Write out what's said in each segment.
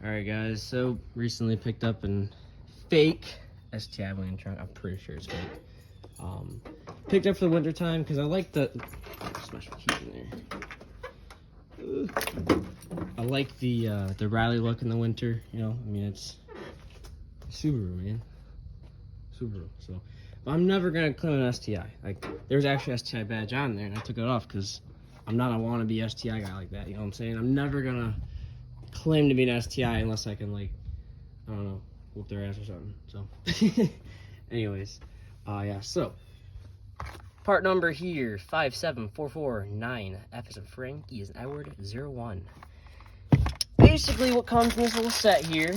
Alright guys, so recently picked up an fake STI winter trunk. I'm pretty sure it's fake. Picked up for the winter time because I like the smash my keys in there. I like the rally look in the winter, you know. I mean, it's Subaru, man. Subaru. So but I'm never gonna claim an STI. Like, there's actually an STI badge on there and I took it off because I'm not a wannabe STI guy like that, you know what I'm saying? I'm never gonna claim to be an STI unless I can, like, I don't know, whoop their ass or something. So anyways, yeah, so part number here 57449. F is in Frank, E is in Edward, 01. Basically what comes in this little set here,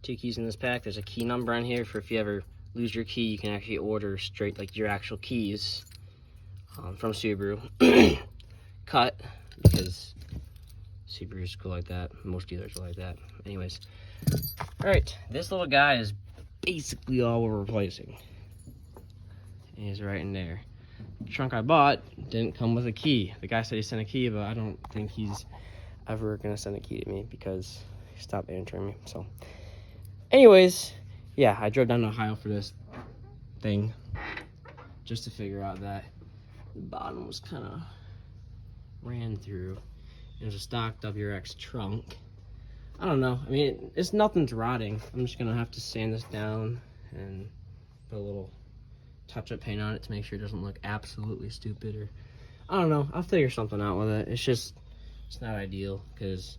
two keys in this pack. There's a key number on here for if you ever lose your key, you can actually order straight, like, your actual keys from Subaru cut, because Subaru is cool like that. Most dealers are like that. Anyways, all right, this little guy is basically all we're replacing. He's right in there. The trunk I bought didn't come with a key. The guy said he sent a key, but I don't think he's ever gonna send a key to me because he stopped answering me. So anyways, yeah, I drove down to Ohio for this thing just to figure out that the bottom was kind of ran through. There's a stock WRX trunk. I don't know. I mean, it's nothing's rotting. I'm just gonna have to sand this down and put a little touch-up paint on it to make sure it doesn't look absolutely stupid, or I don't know. I'll figure something out with it. It's not ideal because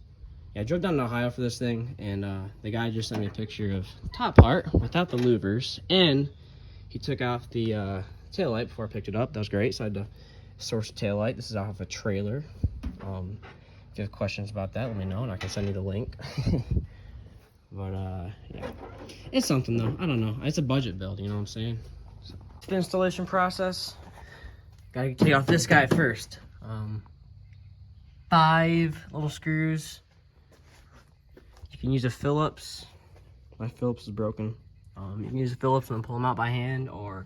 yeah, I drove down to Ohio for this thing, and the guy just sent me a picture of the top part without the louvers, and he took off the taillight before I picked it up. That was great. So I had to source a taillight. This is off of a trailer. If you have questions about that, let me know and I can send you the link. But yeah, it's something though. I don't know. It's a budget build, you know what I'm saying? So, the installation process. Gotta take off this guy first. 5 little screws. You can use a Phillips. My Phillips is broken. You can use a Phillips and pull them out by hand, or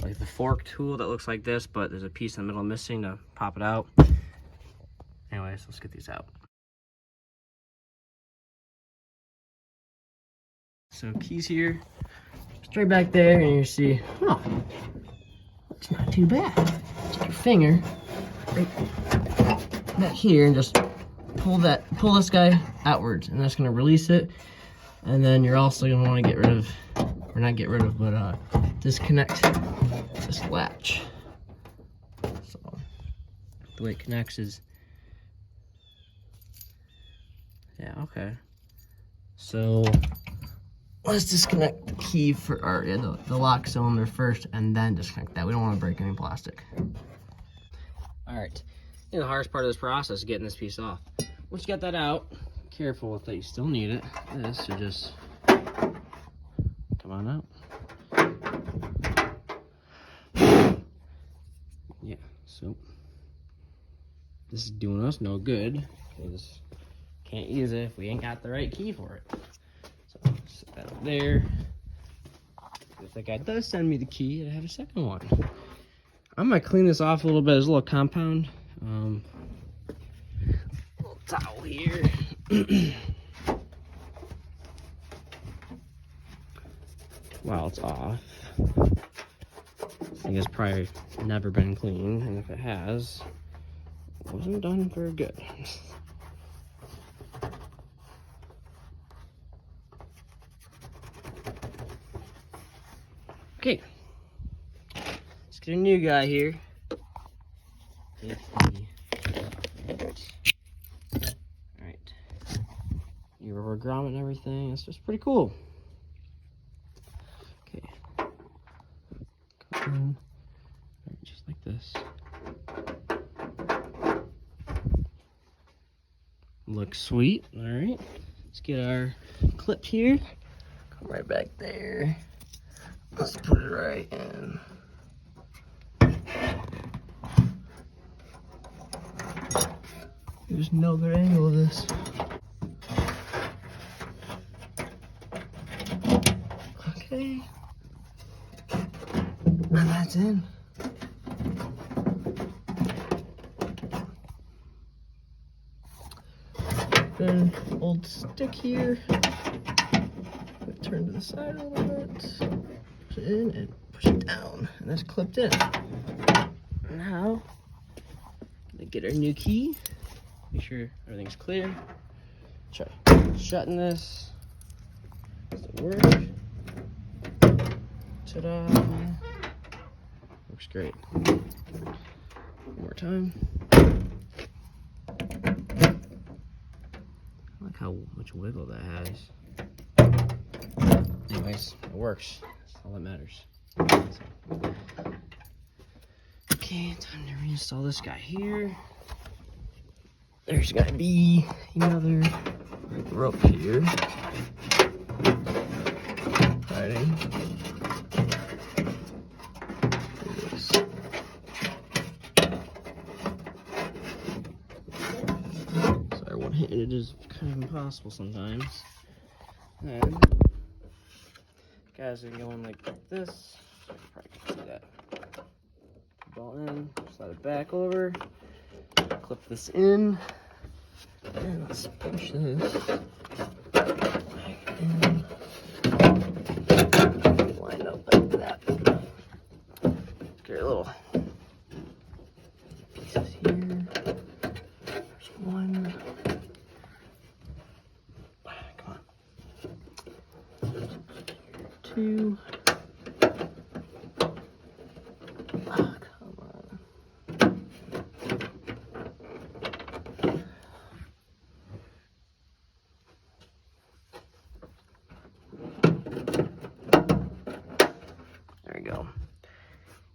like the fork tool that looks like this, but there's a piece in the middle missing to pop it out. Anyways, let's get these out. So keys here, straight back there, and you see, oh, it's not too bad. Take your finger right back here and just pull this guy outwards, and that's gonna release it. And then you're also gonna want to get rid of, or not get rid of, but disconnect this latch. So the way it connects is, yeah, okay. So let's disconnect the key for, or yeah, the lock cylinder first, and then disconnect that. We don't want to break any plastic. All right, and the hardest part of this process is getting this piece off. Once you get that out, careful with it. You still need it. This should just come on out. Yeah, so this is doing us no good because can't use it if we ain't got the right key for it. So set that up there. If that guy does send me the key, I have a second one. I'm gonna clean this off a little bit. There's a little compound. Little towel here. While it's off. This thing has probably never been cleaned, and if it has, it wasn't done very good. Okay, let's get a new guy here. Alright. Your rubber grommet and everything. It's just pretty cool. Okay. Come on. Right, just like this. Looks sweet. Alright. Let's get our clip here. Come right back there. Let's put it right in. There's no good angle of this. Okay. And that's in. An old stick here. Turn to the side a little bit. Push it in and push it down, and that's clipped in. Now, I'm gonna get our new key. Make sure everything's clear. Try shutting this. Does it work? Ta-da! Works great. One more time. I like how much wiggle that has. Anyways, it works. That's all that matters. Okay, time to reinstall this guy here. There's gotta be another rope here. Hiding. Sorry, one-handed is kind of impossible sometimes. And guys are going like this. So you probably can see that. Ball in, slide it back over, clip this in, and let's push this back in. Line up like that. Get a little pieces here. There's one. Come on. Two.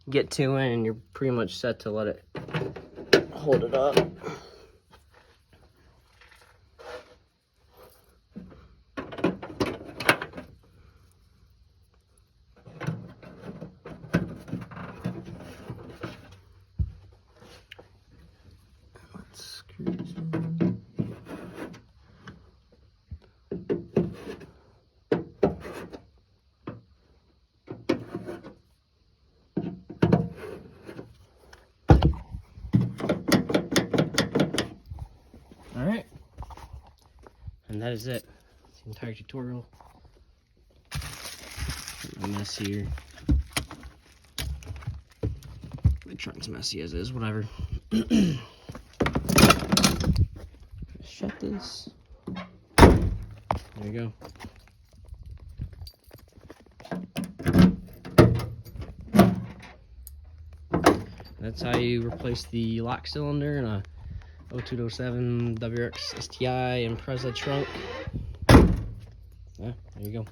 Get to it and you're pretty much set to let it hold it up. Let's screw this in. Alright, and that is it. It's the entire tutorial. A mess here. The trunk's messy as is, whatever. Shut this. There you go. That's how you replace the lock cylinder in a 0207 WRX STI Impreza trunk. Yeah, there you go.